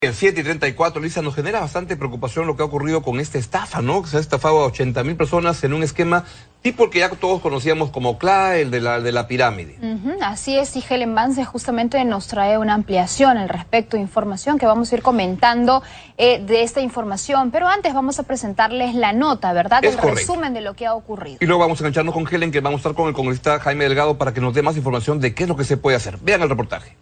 En 7:34, Lisa, nos genera bastante preocupación lo que ha ocurrido con esta estafa, ¿no? Que se ha estafado a 80.000 personas en un esquema tipo el que ya todos conocíamos como CLA, el de la pirámide. Así es, y Helen Vance justamente nos trae una ampliación al respecto, información que vamos a ir comentando de esta información. Pero antes vamos a presentarles la nota, ¿verdad? El resumen de lo que ha ocurrido. Y luego vamos a engancharnos con Helen, que vamos a estar con el congresista Jaime Delgado para que nos dé más información de qué es lo que se puede hacer. Vean el reportaje.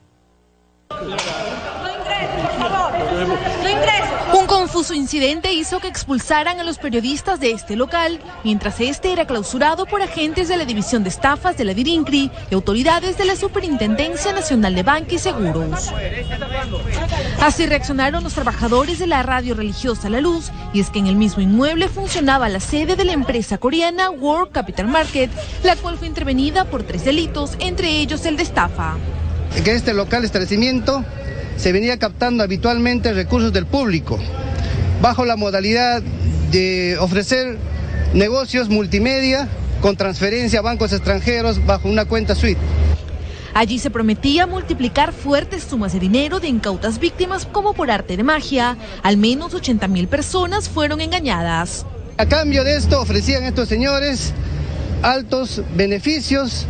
Un confuso incidente hizo que expulsaran a los periodistas de este local, mientras este era clausurado por agentes de la División de Estafas de la DIRINCRI y autoridades de la Superintendencia Nacional de Banca y Seguros. Así reaccionaron los trabajadores de la radio religiosa La Luz, y es que en el mismo inmueble funcionaba la sede de la empresa coreana World Capital Market, la cual fue intervenida por 3 delitos, entre ellos el de estafa. En este local establecimiento se venía captando habitualmente recursos del público, bajo la modalidad de ofrecer negocios multimedia con transferencia a bancos extranjeros bajo una cuenta SWIFT. Allí se prometía multiplicar fuertes sumas de dinero de incautas víctimas como por arte de magia. Al menos 80.000 personas fueron engañadas. A cambio de esto ofrecían estos señores altos beneficios.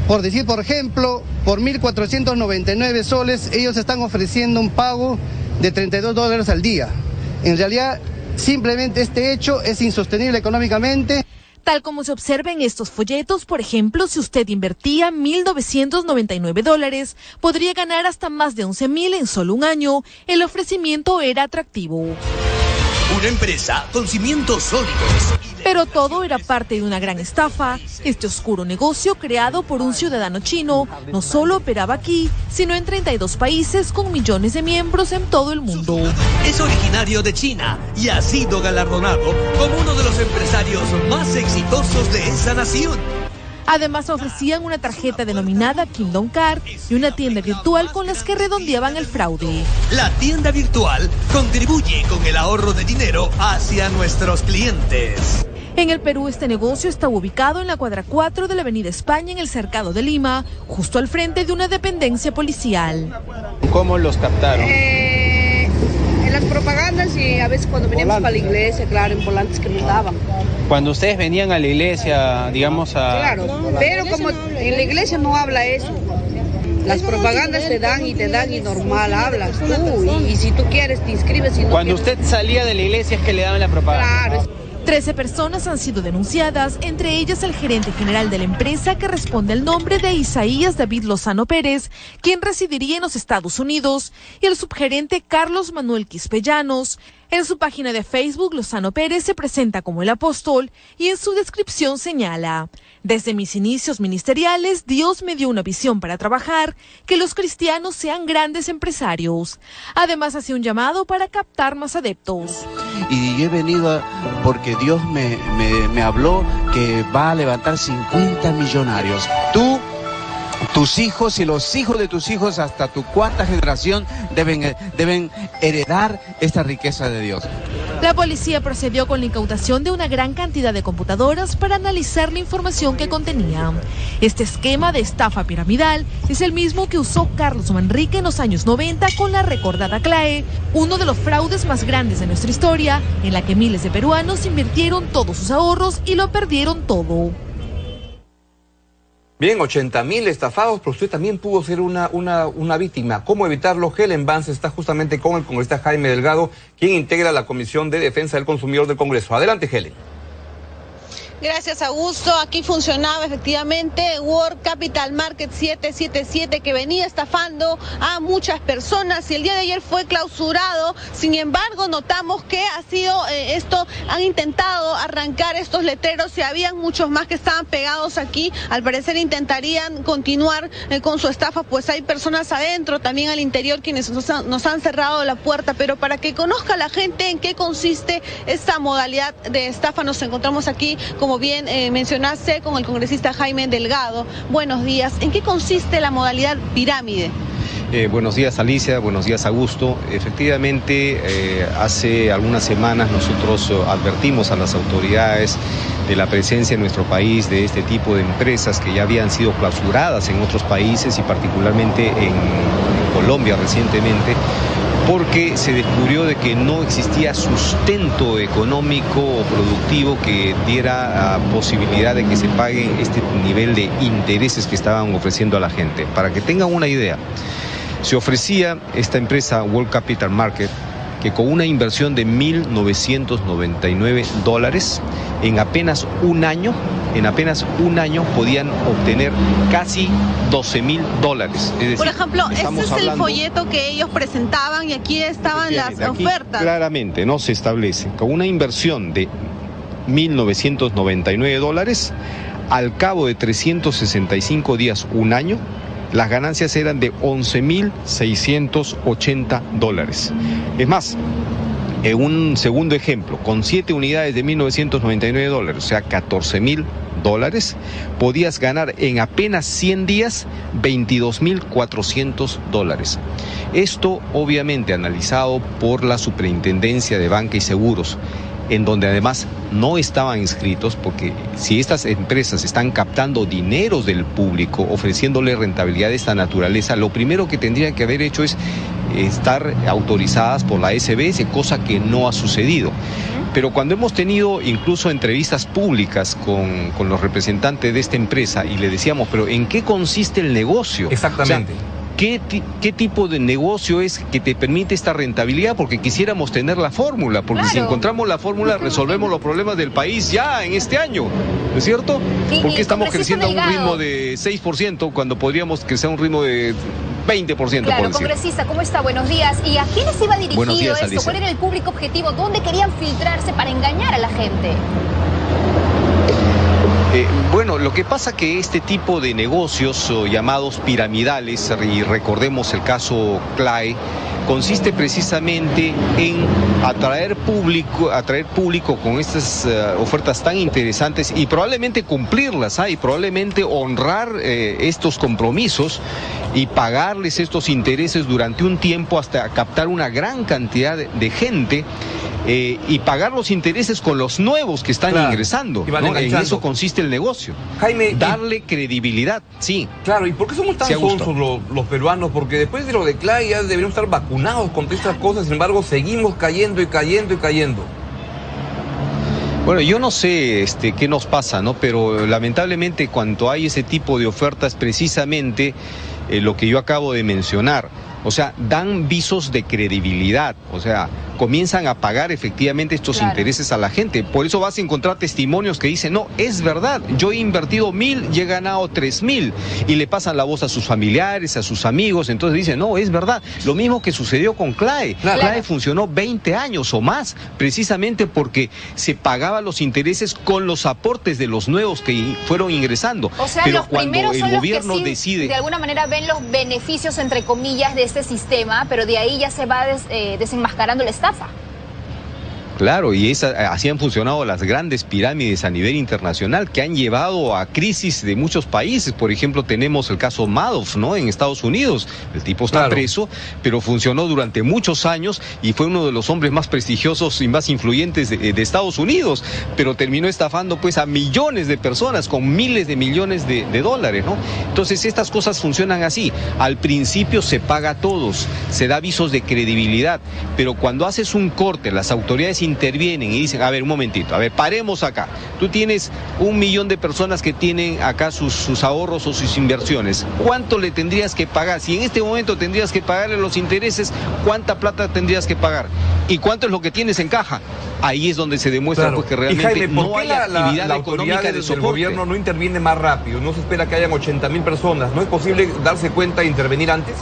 Por decir, por ejemplo, por 1.499 soles, ellos están ofreciendo un pago de $32 al día. En realidad, simplemente este hecho es insostenible económicamente. Tal como se observa en estos folletos, por ejemplo, si usted invertía $1.999, podría ganar hasta más de 11.000 en solo un año. El ofrecimiento era atractivo. Una empresa con cimientos sólidos. Pero todo era parte de una gran estafa. Este oscuro negocio, creado por un ciudadano chino, no solo operaba aquí, sino en 32 países con millones de miembros en todo el mundo. Es originario de China y ha sido galardonado como uno de los empresarios más exitosos de esa nación. Además ofrecían una tarjeta denominada Kingdom Card y una tienda virtual con las que redondeaban el fraude. La tienda virtual contribuye con el ahorro de dinero hacia nuestros clientes. En el Perú, este negocio está ubicado en la cuadra 4 de la Avenida España, en el Cercado de Lima, justo al frente de una dependencia policial. ¿Cómo los captaron? En las propagandas y a veces cuando veníamos para la iglesia, claro, en volantes que nos daban. Cuando ustedes venían a la iglesia, digamos a... Claro, pero como en la iglesia no habla eso. Las propagandas te dan y normal hablas tú. Y si tú quieres te inscribes. Si no Cuando quieres... usted salía de la iglesia es que le daban la propaganda. Claro. 13 personas han sido denunciadas, entre ellas el gerente general de la empresa, que responde al nombre de Isaías David Lozano Pérez, quien residiría en los Estados Unidos, y el subgerente Carlos Manuel Quispellanos. En su página de Facebook, Lozano Pérez se presenta como el apóstol y en su descripción señala: desde mis inicios ministeriales, Dios me dio una visión para trabajar, que los cristianos sean grandes empresarios. Además, hace un llamado para captar más adeptos. Y he venido porque Dios me habló que va a levantar 50 millonarios. Tú, tus hijos y los hijos de tus hijos hasta tu 4ª generación deben heredar esta riqueza de Dios. La policía procedió con la incautación de una gran cantidad de computadoras para analizar la información que contenían. Este esquema de estafa piramidal es el mismo que usó Carlos Manrique en los años 90 con la recordada CLAE, uno de los fraudes más grandes de nuestra historia, en la que miles de peruanos invirtieron todos sus ahorros y lo perdieron todo. Bien, 80.000 estafados, pero usted también pudo ser una víctima. ¿Cómo evitarlo? Helen Vance está justamente con el congresista Jaime Delgado, quien integra la Comisión de Defensa del Consumidor del Congreso. Adelante, Helen. Gracias, Augusto. Aquí funcionaba efectivamente World Capital Market 777, que venía estafando a muchas personas, y el día de ayer fue clausurado. Sin embargo, notamos que ha sido han intentado arrancar estos letreros y habían muchos más que estaban pegados aquí. Al parecer intentarían continuar con su estafa, pues hay personas adentro, también al interior, quienes nos han cerrado la puerta. Pero para que conozca la gente en qué consiste esta modalidad de estafa, nos encontramos aquí, como bien mencionaste, con el congresista Jaime Delgado. Buenos días. ¿En qué consiste la modalidad pirámide? Buenos días, Alicia. Buenos días, Augusto. Efectivamente, hace algunas semanas nosotros advertimos a las autoridades de la presencia en nuestro país de este tipo de empresas que ya habían sido clausuradas en otros países y particularmente en Colombia recientemente, porque se descubrió de que no existía sustento económico o productivo que diera posibilidad de que se paguen este nivel de intereses que estaban ofreciendo a la gente. Para que tengan una idea, se ofrecía esta empresa World Capital Market que con una inversión de $1.999 en apenas un año podían obtener casi $12.000. Es decir, por ejemplo, este es el hablando... folleto que ellos presentaban y aquí estaban las ofertas. Claramente, no se establece. Con una inversión de $1.999, al cabo de 365 días, un año, las ganancias eran de $11.680. Es más, en un segundo ejemplo, con 7 unidades de $1.999, o sea, $14.000, podías ganar en apenas 100 días $22.400. Esto, obviamente, analizado por la Superintendencia de Banca y Seguros, en donde además no estaban inscritos, porque si estas empresas están captando dineros del público, ofreciéndole rentabilidad de esta naturaleza, lo primero que tendrían que haber hecho es estar autorizadas por la SBS, cosa que no ha sucedido. Pero cuando hemos tenido incluso entrevistas públicas con los representantes de esta empresa y le decíamos, pero ¿en qué consiste el negocio? Exactamente. O sea, ¿qué tipo de negocio es que te permite esta rentabilidad? Porque quisiéramos tener la fórmula, porque si encontramos la fórmula resolvemos los problemas del país ya en este año, ¿no es cierto? Porque estamos creciendo a un ritmo de 6% cuando podríamos crecer a un ritmo de 20%. Claro, congresista, ¿cómo está? Buenos días. ¿Y a quiénes iba dirigido esto? ¿Cuál era el público objetivo? ¿Dónde querían filtrarse para engañar a la gente? Bueno, lo que pasa que este tipo de negocios llamados piramidales, y recordemos el caso CLAE, consiste precisamente en atraer público con estas ofertas tan interesantes y probablemente cumplirlas, y probablemente honrar estos compromisos y pagarles estos intereses durante un tiempo hasta captar una gran cantidad de gente. Y pagar los intereses con los nuevos que están ingresando, ¿no? En eso consiste el negocio. Jaime, darle credibilidad, sí. Claro, ¿y por qué somos tan sonsos los peruanos? Porque después de lo de CLAE ya deberíamos estar vacunados contra estas cosas, sin embargo seguimos cayendo y cayendo y cayendo. Bueno, yo no sé qué nos pasa, ¿no? Pero lamentablemente cuando hay ese tipo de ofertas, precisamente lo que yo acabo de mencionar, o sea, dan visos de credibilidad, o sea, comienzan a pagar efectivamente estos intereses a la gente. Por eso vas a encontrar testimonios que dicen, no, es verdad, yo he invertido 1.000 y he ganado 3.000, y le pasan la voz a sus familiares, a sus amigos, entonces dicen, no, es verdad. Lo mismo que sucedió con CLAE. CLAE funcionó 20 años o más, precisamente porque se pagaban los intereses con los aportes de los nuevos que fueron ingresando. O sea, pero los cuando primeros el son gobierno los que decide, de alguna manera ven los beneficios, entre comillas, de este sistema, pero de ahí ya se va desenmascarando la estafa. Claro, y así han funcionado las grandes pirámides a nivel internacional que han llevado a crisis de muchos países. Por ejemplo, tenemos el caso Madoff, ¿no? En Estados Unidos. El tipo está preso, pero funcionó durante muchos años y fue uno de los hombres más prestigiosos y más influyentes de Estados Unidos, pero terminó estafando pues a millones de personas con miles de millones de dólares, ¿no? Entonces estas cosas funcionan así. Al principio se paga a todos, se da avisos de credibilidad, pero cuando haces un corte, las autoridades intervienen y dicen, a ver, un momentito, a ver, paremos acá. Tú tienes 1 millón de personas que tienen acá sus ahorros o sus inversiones. ¿Cuánto le tendrías que pagar? Si en este momento tendrías que pagarle los intereses, ¿cuánta plata tendrías que pagar? ¿Y cuánto es lo que tienes en caja? Ahí es donde se demuestra pues, que realmente Jaime, no hay actividad económica de soporte. El gobierno no interviene más rápido, no se espera que hayan 80.000 personas. ¿No es posible darse cuenta e intervenir antes?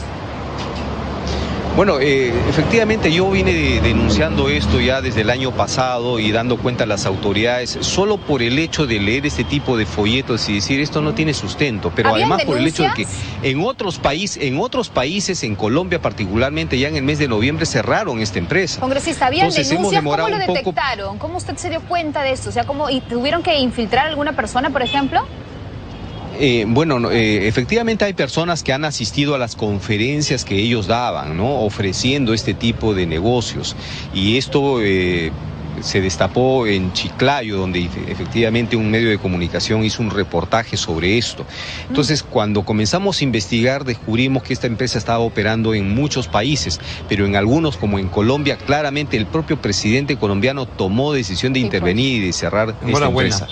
Bueno, efectivamente yo vine denunciando esto ya desde el año pasado y dando cuenta a las autoridades solo por el hecho de leer este tipo de folletos y decir esto no tiene sustento, pero además por el hecho de que en otros países, en Colombia particularmente, ya en el mes de noviembre cerraron esta empresa. Congresista, ¿habían denuncias? ¿Cómo lo detectaron? ¿Cómo usted se dio cuenta de esto? O sea, ¿y tuvieron que infiltrar a alguna persona, por ejemplo? Efectivamente hay personas que han asistido a las conferencias que ellos daban, ¿no? Ofreciendo este tipo de negocios. Y esto se destapó en Chiclayo, donde efectivamente un medio de comunicación hizo un reportaje sobre esto. Entonces, cuando comenzamos a investigar, descubrimos que esta empresa estaba operando en muchos países, pero en algunos, como en Colombia, claramente el propio presidente colombiano tomó decisión de intervenir y de cerrar esta empresa.